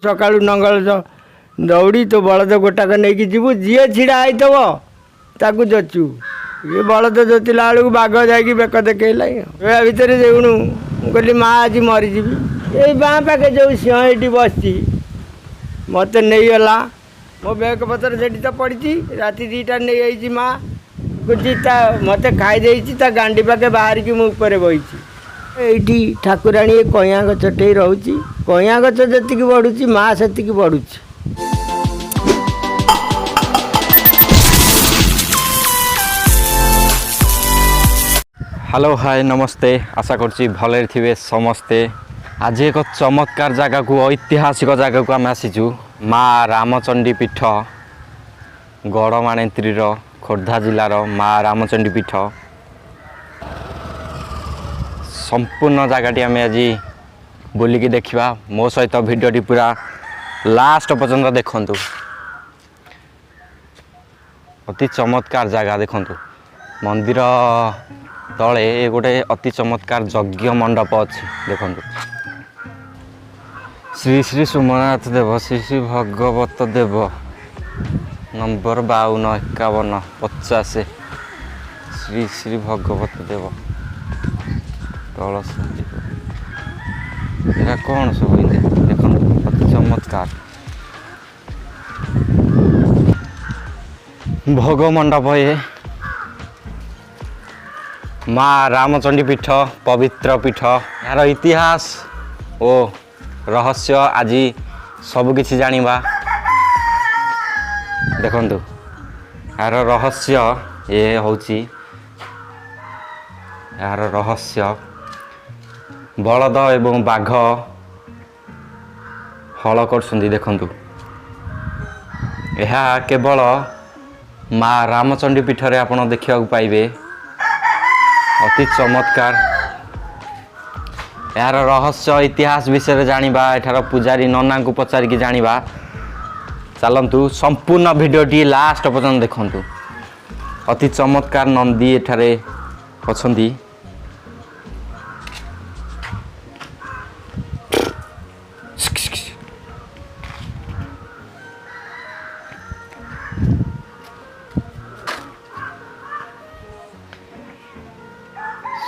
सकाळू नंगल दौड़ी तो बलद गोटाक नहीं जीवु जी छिड़ा होइथब ताकू जचु ये बलद जोतिला बेलू बाघ जाकि बेक देखला भितर देणु कहली माँ आज मरीजी ये बाँ पाखे जो सिंह ये बस मत नहीं गला मो बैग पतर से तो पड़ी राति 2टा नहीं आई माँ कुछ मत खाई गांडी पाखे बाहर की मुझे बही ये ठाकुराणी कइया गचटे रोची कइया गच जी बढ़ुची माँ से बढ़ुची। हेलो हाय नमस्ते आशा करुँची भले थे समस्ते। आज एक चमत्कार जगह को ऐतिहासिक जगह को आम आसीचु माँ रामचंडी पीठ गड़माणेत्री खोर्धा जिलार माँ रामचंडी पीठ संपूर्ण जगह आम आज बुलिकी देखा। मो सहित भिडटी पूरा लास्ट पर्यंत देखंतु अति चमत्कार जगह देखंतु मंदिर तले गोटे अति चमत्कार यज्ञ मंडप अच्छी देखंतु श्री श्री सोमनाथ देव श्री श्री भगवत देव नंबर 52 51 50 श्री श्री भगवत देव तल एरा कौन सब देखो अति चमत्कार भोग मंडप ये माँ रामचंडी पीठ पवित्र पीठ यार इतिहास ओ रहस्य आज सबकि जानिबा देखंतु यार रहस्य ये होची यार रहस्य बलद एवं बाघ हल कर देखंतु यह केवल माँ रामचंडी पीठ रे आपण देखा पाइबे अति चमत्कार यार रहस्य इतिहास विषय जानिबा एठार पूजारी नना को पचारिकी जानिबा चलतु संपूर्ण भिडियोटी लास्ट पर्यंत देखंतु अति चमत्कार नंदी एठारे अछंती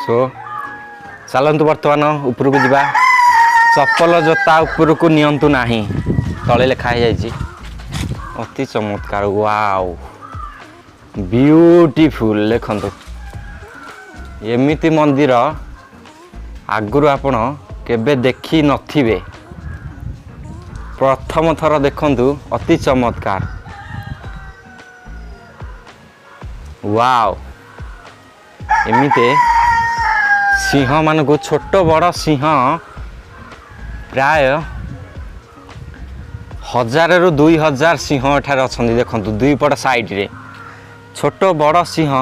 सो चलतु बर्तमान ऊपर को जीवा चप्पल जोता ऊपर को नियंतु नाही तले लिखाई जाइए अति चमत्कार वाओ ब्यूटीफुल देखंतु एमिति मंदिर आगुरु आपण केबे देखी नथिबे प्रथम थर देखंतु अति चमत्कार वाओ एमिते सिंह मान को छोट बड़ सिंह प्राय 1000 रु 2000 सिंह एठार अच्छा देखु दुई पट साइड रे छोट बड़ सिंह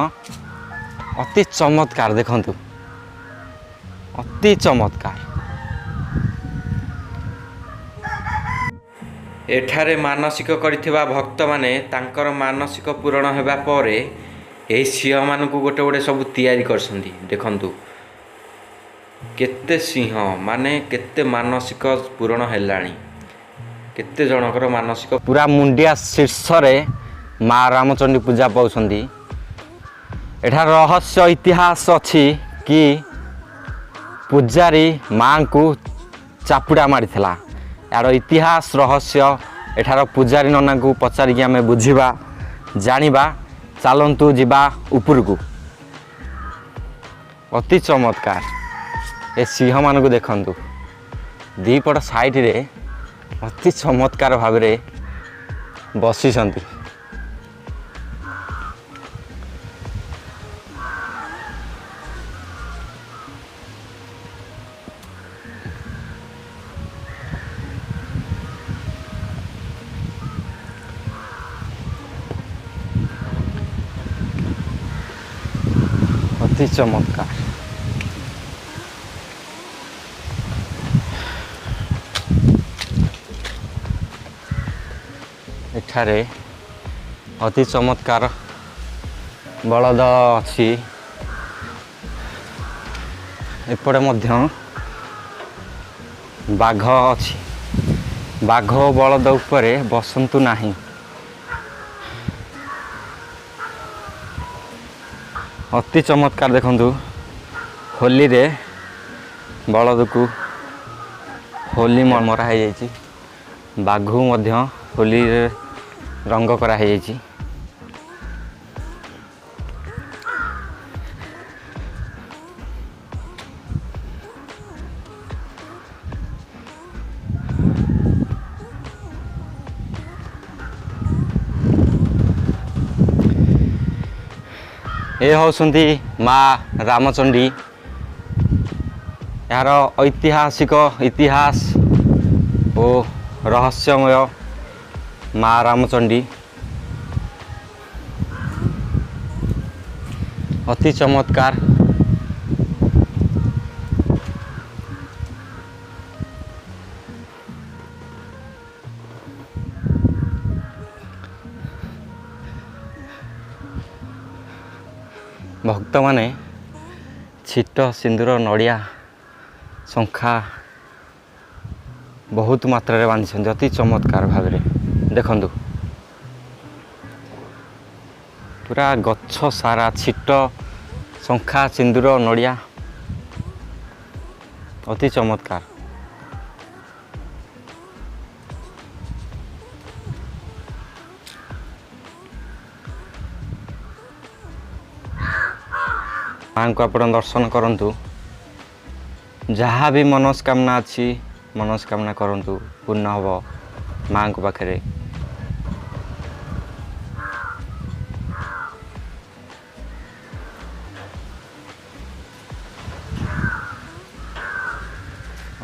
अति चमत्कार देखु अति चमत्कार एठारे मानसिक करिथिबा भक्त माने तांकर मानसिक पूरण हेबा परे एही सिंह मान को गोटे गोटे सब तैयारी करसंती देखंतु केते सिंह माने केते मानसिक पूरण हेलाणी केते जनकर मानसिक पूरा मुंडिया शीर्ष रे माँ रामचंडी पूजा पाउछंती एठार रहस्य इतिहास अछि कि पूजारी माँ को चापुड़ा मारिथिला यार इतिहास रहस्य एठार पूजारी नना को पचारिकी आमे बुझिबा जानिबा चलंतु जिबा ऊपर को अति चमत्कार ए सिंह मान को देखंतु दीपट साइड रे अति चमत्कार भाव रे बसिसंती अति चमत्कार एठारे अति चमत्कार बलद अच्छी एपटे मध्य बाघ अच्छी बाघ बलद उपरे बसंतु नाही। अति चमत्कार देखंतु होली रे बलद को होली मरा है जाइछि। बाघू मध्य होली रे रंग करा है जाइछि। ये होसुंती माँ रामचंडी। यार ऐतिहासिक इतिहास और रहस्यमय माँ रामचंडी अति चमत्कार। भक्त माने छिट सिंदूर नड़िया शंखा बहुत मात्रा बांधी अति चमत्कार भाव देखंतु पूरा गछ सारा छिट शंखा सिंदूर नड़िया अति चमत्कार। माँ को आपण दर्शन करंतु जहाँ भी मनस्कामना अच्छी मनस्कामना करंतु पूर्ण हब माँ को पाखे।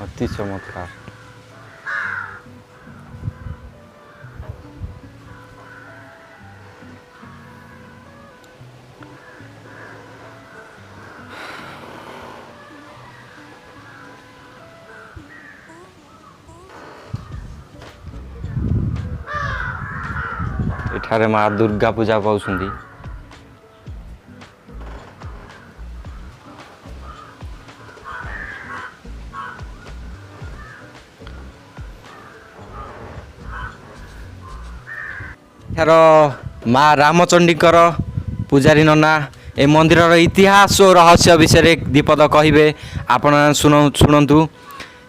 अति चमत्कार। एठारे माँ दुर्गा पूजा पाउछंदी। एठार माँ रामचंडीकर पूजारी नना ए मंदिर इतिहास और रहस्य विषय दीपद कहिबे आपण शुणु।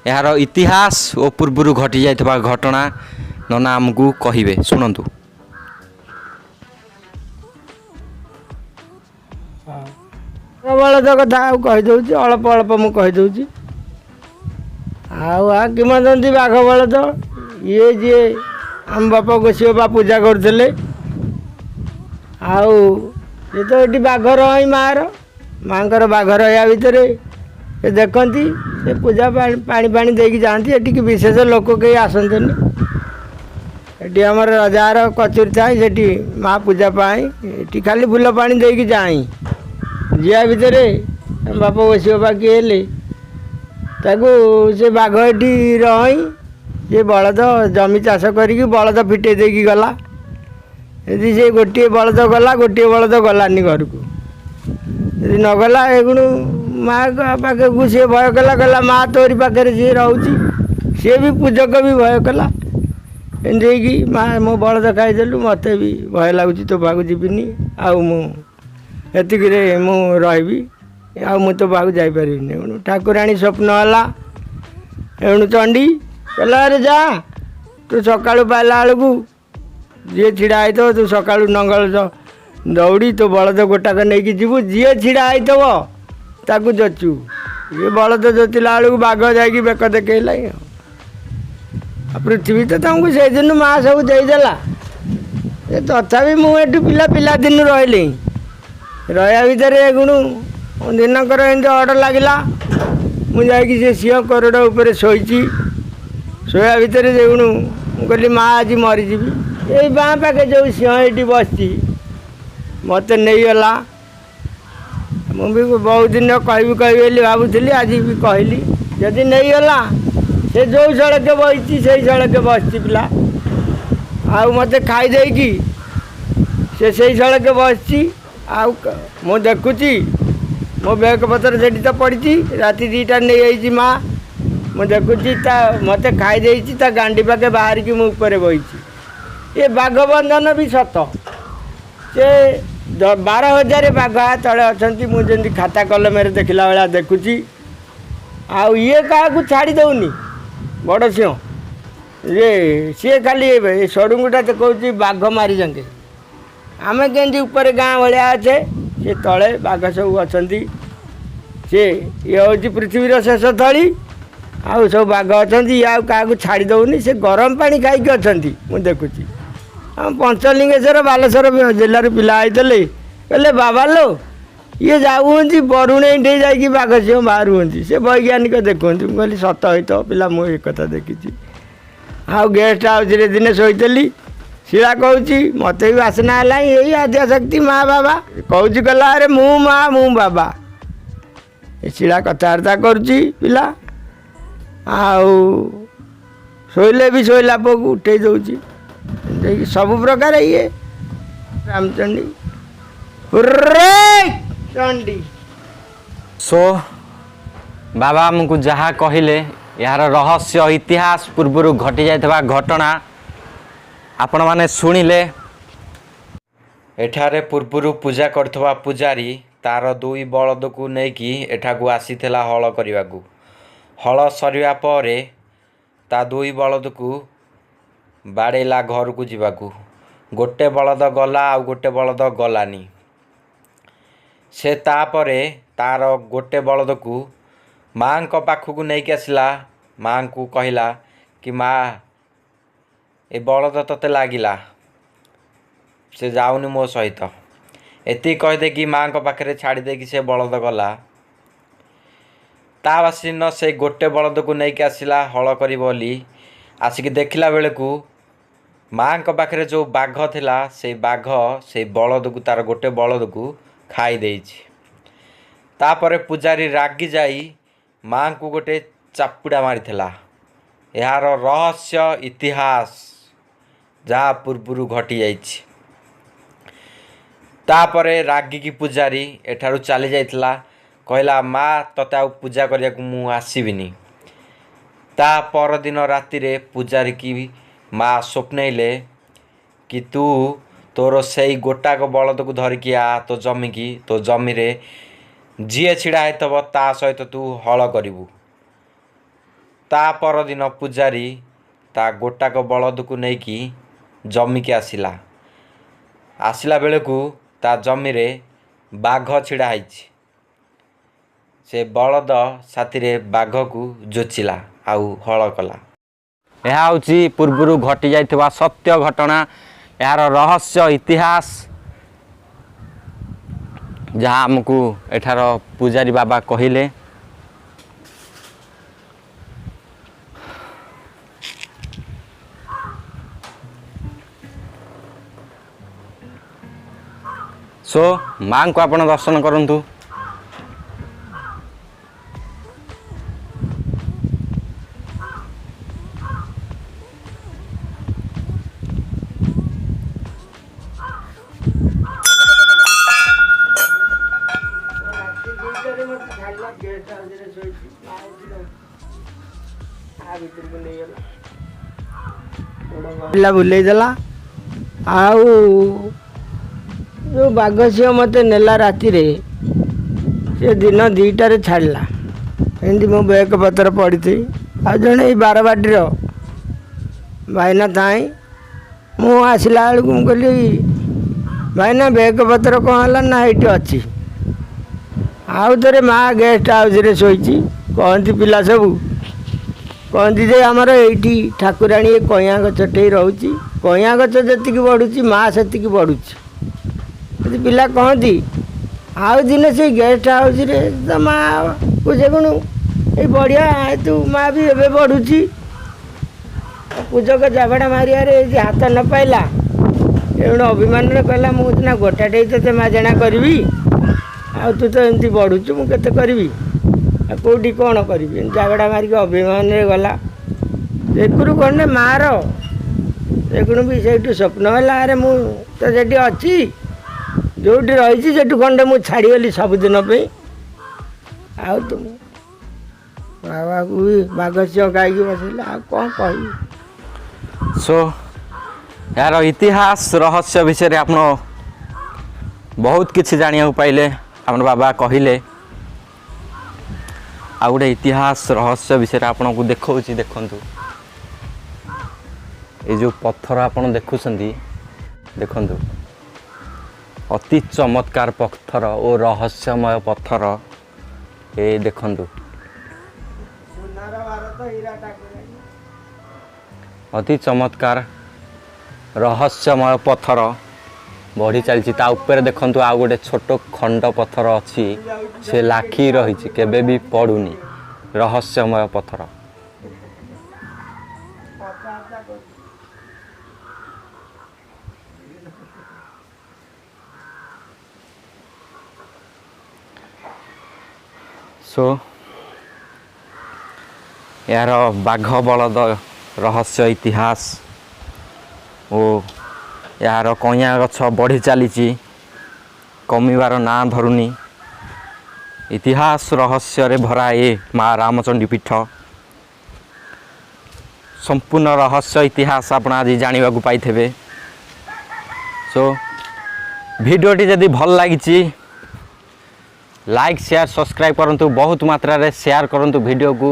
यार इतिहास और पूर्व घटी जाइथबा घटना नना आमको कहिबे शुणु। बलद कथा कहीदे अल्प अल्प मु कहीदे किमती बाघ बलद ये जी आम बापा गोसी बापा पूजा करते ये तो ये बाघ रही माँ बाघ रहा भितर ये देखती से पूजा पानी देकी जाती ये विशेष लोक कहीं आसते ये आम रजार कचूरी थाए से माँ पूजा पाई ये खाली फूल पानी देकी जाए जिया भितर बापा बसी बापा किए से बाघ ये रही ये बलद जमी चाष करी बलद फिटे देकी गला यदि से गोटे बलद गला गोटे बलद गलानी घर को यदि नगला एगुण माँ पाखे को सी भय कला कहला माँ तोरी पाखे सी रोची सी भी पूजक भी भय कला एमती माँ मो बलद खाईदेलु मत भी भय लगुच तो पाक जीविनी आतिक मु रही मु तो पाक जापरि ठाकुराणी स्वप्न है एणु चंडी कहला अरे जा तू सका पाइला बेलू जी छिड़ा होता तू सका नंगल दौड़ी तो बलद गोटाक नहीं जीवु जी छिड़ा होता ताकू जचु ये बलद जोतिला बेलू बाघ जाकि बेक देखला पृथ्वी तो तुमको से दिन माँ सब देदेला तथापि मुझे पिला पिला दिन रही रहा भितर गुण दिनकर एमती ऑर्डर लगिला मुझे सिंह करोड़ उपर शोची शोया भितर गुण मुझे माँ आज मरीजी ये बाँ पाखे जो सिंह ये बसती मत नहीं गला मुझे बहुत दिन कही भावुली आज भी कहली जदि नहीं गला से जो सड़क बसती से सड़क बसती पिला मत खाईदे से सड़क बसती मु देखुची मो बैग पतर से तो पड़ी राति 2टा नहीं आई माँ ମୁଁ ଦେଖୁଛି ତା ମୋତେ ଖାଇ ଦେଇଛି ତା ଗାଣ୍ଡି ପାଖେ ବାହାରିକି ମୁଁ ଉପରେ ବଇଛି। ଏ ବାଘ ବନ୍ଧନ ବି ସତ। ସେ 12,000 ବାଘ ତଳେ ଅଛନ୍ତି। ମୁଁ ଯେମିତି ଖାତା କଲମରେ ଦେଖିଲା ଭଳିଆ ଦେଖୁଛି। ଆଉ ଇଏ କାହାକୁ ଛାଡ଼ି ଦେଉନି ବଡ଼ ସିଂହ। ସିଏ ଖାଲି ସଡ଼ୁଙ୍ଗୁଟା ତ କହୁଛି ବାଘ ମାରି ଯାଙ୍କେ। ଆମେ କେମିତି ଉପରେ ଗାଁ ଭଳିଆ ଅଛେ, ସେ ତଳେ ବାଘ ସବୁ ଅଛନ୍ତି। ଇଏ ହେଉଛି ପୃଥିବୀର ଶେଷ ଥଳି। ଆଉ ସବୁ ବାଘ ଅଛନ୍ତି। ଇଏ ଆଉ କାହାକୁ ଛାଡ଼ି ଦେଉନି। ସେ ଗରମ ପାଣି ଖାଇକି ଅଛନ୍ତି ମୁଁ ଦେଖୁଛି। ଆମ ପଞ୍ଚଲିଙ୍ଗେଶ୍ୱର ବାଲେଶ୍ୱର ଜିଲ୍ଲାରୁ ପିଲା ଆଇଥିଲେ, କହିଲେ ବାବା ଲୋ ଇଏ ଯାଉଛନ୍ତି ବରୁଣେଇ ଠେଇ ଯାଇକି ବାଘ ସିଂହ ବାହାରୁଛନ୍ତି। ସେ ବୈଜ୍ଞାନିକ ଦେଖନ୍ତି। ମୁଁ କହିଲି ସତ ହେଇଥିବ ପିଲା, ମୁଁ ଏ କଥା ଦେଖିଛି। ଆଉ ଗେଷ୍ଟ ହାଉସ୍ରେ ଦିନେ ଶୋଇଥିଲି। ଶିଳା କହୁଛି ମୋତେ ବି ବାସନା ହେଲାଣି। ଏଇ ଆଦ୍ୟାଶକ୍ତି ମା ବାବା କହୁଛି, କହିଲା ଆରେ ମୁଁ ମା ମୁଁ ବାବା। ଏ ଶିଳା କଥାବାର୍ତ୍ତା କରୁଛି ପିଲା। ଆଉ ଶୋଇଲେ ବି ଶୋଇଲା ପୁଅକୁ ଉଠେଇ ଦେଉଛି। ଦେଇକି ସବୁ ପ୍ରକାର ଇଏ ରାମଚଣ୍ଡୀ ଚଣ୍ଡୀ। ସୋ ବାବା ଆମକୁ ଯାହା କହିଲେ, ଏହାର ରହସ୍ୟ ଇତିହାସ ପୂର୍ବରୁ ଘଟି ଯାଇଥିବା ଘଟଣା ଆପଣମାନେ ଶୁଣିଲେ। ଏଠାରେ ପୂର୍ବରୁ ପୂଜା କରୁଥିବା ପୂଜାରୀ ତାର 2 ବଳଦକୁ ନେଇକି ଏଠାକୁ ଆସିଥିଲା ହଳ କରିବାକୁ। ହଳ ସରିବା ପରେ ତା 2 ବଳଦକୁ ବାଡ଼େଇଲା ଘରକୁ ଯିବାକୁ। ଗୋଟେ ବଳଦ ଗଲା, ଆଉ ଗୋଟେ ବଳଦ ଗଲାନି। ସେ ତାପରେ ତାର ଗୋଟେ ବଳଦକୁ ମାଆଙ୍କ ପାଖକୁ ନେଇକି ଆସିଲା। ମାଆଙ୍କୁ କହିଲା କି ମା ଏ ବଳଦ ତତେ ଲାଗିଲା, ସେ ଯାଉନି ମୋ ସହିତ। ଏତିକି କହିଦେଇକି ମାଆଙ୍କ ପାଖରେ ଛାଡ଼ି ଦେଇକି ସେ ବଳଦ ଗଲା। ତା ବାସିଦିନ ସେ ଗୋଟେ ବଳଦକୁ ନେଇକି ଆସିଲା ହଳ କରିବ ବୋଲି। ଆସିକି ଦେଖିଲା ବେଳକୁ ମାଆଙ୍କ ପାଖରେ ଯେଉଁ ବାଘ ଥିଲା, ସେଇ ବାଘ ସେଇ ବଳଦକୁ, ତାର ଗୋଟେ ବଳଦକୁ ଖାଇ ଦେଇଛି। ତାପରେ ପୂଜାରୀ ରାଗି ଯାଇ ମାଆଙ୍କୁ ଗୋଟେ ଚାପୁଡ଼ା ମାରିଥିଲା। ଏହାର ରହସ୍ୟ ଇତିହାସ ଯାହା ପୂର୍ବରୁ ଘଟିଯାଇଛି। ତାପରେ ରାଗିକି ପୂଜାରୀ ଏଠାରୁ ଚାଲି ଯାଇଥିଲା। କହିଲା ମା ତତେ ଆଉ ପୂଜା କରିବାକୁ ମୁଁ ଆସିବିନି। ତା ପରଦିନ ରାତିରେ ପୂଜାରୀକି ମା ସ୍ୱପ୍ନେଇଲେ କି ତୁ ତୋର ସେଇ ଗୋଟାକ ବଳଦକୁ ଧରିକି ଆ ତୋ ଜମିକି। ତୋ ଜମିରେ ଯିଏ ଛିଡ଼ା ହେଇଥିବ ତା ସହିତ ତୁ ହଳ କରିବୁ। ତା ପରଦିନ ପୂଜାରୀ ତା ଗୋଟାକ ବଳଦକୁ ନେଇକି ଜମିକି ଆସିଲା। ଆସିଲା ବେଳକୁ ତା ଜମିରେ ବାଘ ଛିଡ଼ା ହେଇଛି। ସେ ବଳଦ ସାଥିରେ ବାଘକୁ ଜୋଚିଲା ଆଉ ହଳ କଲା। ଏହା ହେଉଛି ପୂର୍ବରୁ ଘଟି ଯାଇଥିବା ସତ୍ୟ ଘଟଣା, ଏହାର ରହସ୍ୟ ଇତିହାସ ଯାହା ଆମକୁ ଏଠାର ପୂଜାରୀ ବାବା କହିଲେ। ସୋ ମାଆଙ୍କୁ ଆପଣ ଦର୍ଶନ କରନ୍ତୁ। ପିଲା ବୁଲେଇ ଦେଲା। ଆଉ ଯେଉଁ ବାଘ ସିଂହ ମୋତେ ନେଲା ରାତିରେ, ସେ ଦିନ 2ଟାରେ ଛାଡ଼ିଲା। ଏମିତି ମୋ ବ୍ୟାଗ୍ ପତ୍ର ପଡ଼ିଥିଲି। ଆଉ ଜଣେ ଏଇ ବାରବାଟୀର ଭାଇନା ଥାଇଁ। ମୁଁ ଆସିଲା ବେଳକୁ ମୁଁ କହିଲି ଭାଇନା ବ୍ୟାଗ୍ ପତ୍ର କ'ଣ ହେଲା ନା ଏଇଠି ଅଛି। ଆଉ ଥରେ ମା ଗେଷ୍ଟ ହାଉସ୍ରେ ଶୋଇଛି। କହନ୍ତି ପିଲା ସବୁ କହନ୍ତି ଯେ ଆମର ଏଇଠି ଠାକୁରାଣୀ ଏ କଇଁଆ ଗଛଟେ ରହୁଛି। କଇଁଆ ଗଛ ଯେତିକି ବଢ଼ୁଛି ମା ସେତିକି ବଢ଼ୁଛି। ଯଦି ପିଲା କହନ୍ତି। ଆଉ ଦିନେ ସେଇ ଗେଷ୍ଟ ହାଉସ୍ରେ ତ ମା ପୂଜା ଗୁଣୁ ଏଇ ବଢ଼ିଆ ତୁ ମା ବି ଏବେ ବଢ଼ୁଛି। ପୂଜକ ଜାବଡ଼ା ମାରିବାରେ ଏ ଯେ ହାତ ନ ପାଇଲା, ଏଣୁ ଅଭିମାନରେ କହିଲା ମୁଁ ସିନା ଗୋଟାଟେ ତୋତେ ମାଜଣା କରିବି, ଆଉ ତୁ ତ ଏମିତି ବଢ଼ୁଛୁ ମୁଁ କେତେ କରିବି, ଆଉ କେଉଁଠି କ'ଣ କରିବି। ଜାଗଡ଼ା ମାରିକି ଅଭିମାନରେ ଗଲା। ଏକରୁ ଗଣ୍ଡେ ମାଆର ଏଗୁଣ ବି ସେଇଠୁ ସ୍ୱପ୍ନ ହେଲା, ଆରେ ମୁଁ ତ ସେଠି ଅଛି, ଯେଉଁଠି ରହିଛି ସେଠୁ ଖଣ୍ଡେ ମୁଁ ଛାଡ଼ିଗଲି ସବୁଦିନ ପାଇଁ। ଆଉ ବାବାକୁ ବି ବାଘ ସିଂହ ଖାଇକି ବସିଲେ ଆଉ କ'ଣ କହିବି। ସୋ ଏହାର ଇତିହାସ ରହସ୍ୟ ବିଷୟରେ ଆପଣ ବହୁତ କିଛି ଜାଣିବାକୁ ପାଇଲେ। ଆମର ବାବା କହିଲେ ଆଉ ଗୋଟେ ଇତିହାସ ରହସ୍ୟ ବିଷୟରେ ଆପଣଙ୍କୁ ଦେଖାଉଛି। ଦେଖନ୍ତୁ ଏ ଯେଉଁ ପଥର ଆପଣ ଦେଖୁଛନ୍ତି, ଦେଖନ୍ତୁ ଅତି ଚମତ୍କାର ପଥର ଓ ରହସ୍ୟମୟ ପଥର। ଏ ଦେଖନ୍ତୁ ଅତି ଚମତ୍କାର ରହସ୍ୟମୟ ପଥର ବଢ଼ି ଚାଲିଛି। ତା ଉପରେ ଦେଖନ୍ତୁ ଆଉ ଗୋଟେ ଛୋଟ ଖଣ୍ଡ ପଥର ଅଛି, ସେ ଲାଖି ରହିଛି, କେବେ ବି ପଡ଼ୁନି। ରହସ୍ୟମୟ ପଥର। ସୋ ଏହାର ବାଘ ବଳଦ ରହସ୍ୟ ଇତିହାସ ଓ ଏହାର କଇଁଆ ଗଛ ବଢ଼ି ଚାଲିଛି, କମିବାର ନାଁ ଧରୁନି। ଇତିହାସ ରହସ୍ୟରେ ଭରା ଏ ମା ରାମଚଣ୍ଡୀ ପୀଠ। ସମ୍ପୂର୍ଣ୍ଣ ରହସ୍ୟ ଇତିହାସ ଆପଣ ଆଜି ଜାଣିବାକୁ ପାଇଥିବେ। ସୋ ଭିଡ଼ିଓଟି ଯଦି ଭଲ ଲାଗିଛି ଲାଇକ୍ ସେୟାର ସବସ୍କ୍ରାଇବ୍ କରନ୍ତୁ। ବହୁତ ମାତ୍ରାରେ ସେୟାର କରନ୍ତୁ ଭିଡ଼ିଓକୁ।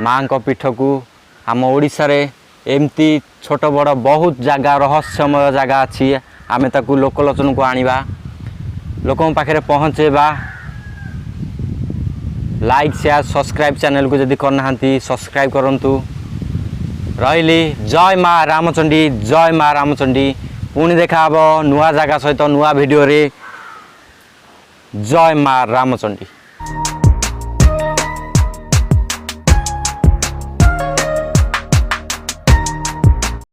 ମାଙ୍କ ପୀଠକୁ ଆମ ଓଡ଼ିଶାରେ ଏମିତି ଛୋଟ ବଡ଼ ବହୁତ ଜାଗା, ରହସ୍ୟମୟ ଜାଗା ଅଛି। ଆମେ ତାକୁ ଲୋକଲୋଚନକୁ ଆଣିବା, ଲୋକଙ୍କ ପାଖରେ ପହଞ୍ଚାଇବା। ଲାଇକ୍ ସେୟାର ସବସ୍କ୍ରାଇବ୍ ଚ୍ୟାନେଲକୁ ଯଦି କରିନାହାନ୍ତି ସବସ୍କ୍ରାଇବ୍ କରନ୍ତୁ। ରହିଲି। ଜୟ ମା ରାମଚଣ୍ଡୀ, ଜୟ ମା ରାମଚଣ୍ଡୀ। ପୁଣି ଦେଖା ହେବ ନୂଆ ଜାଗା ସହିତ ନୂଆ ଭିଡ଼ିଓରେ। ଜୟ ମା ରାମଚଣ୍ଡୀ।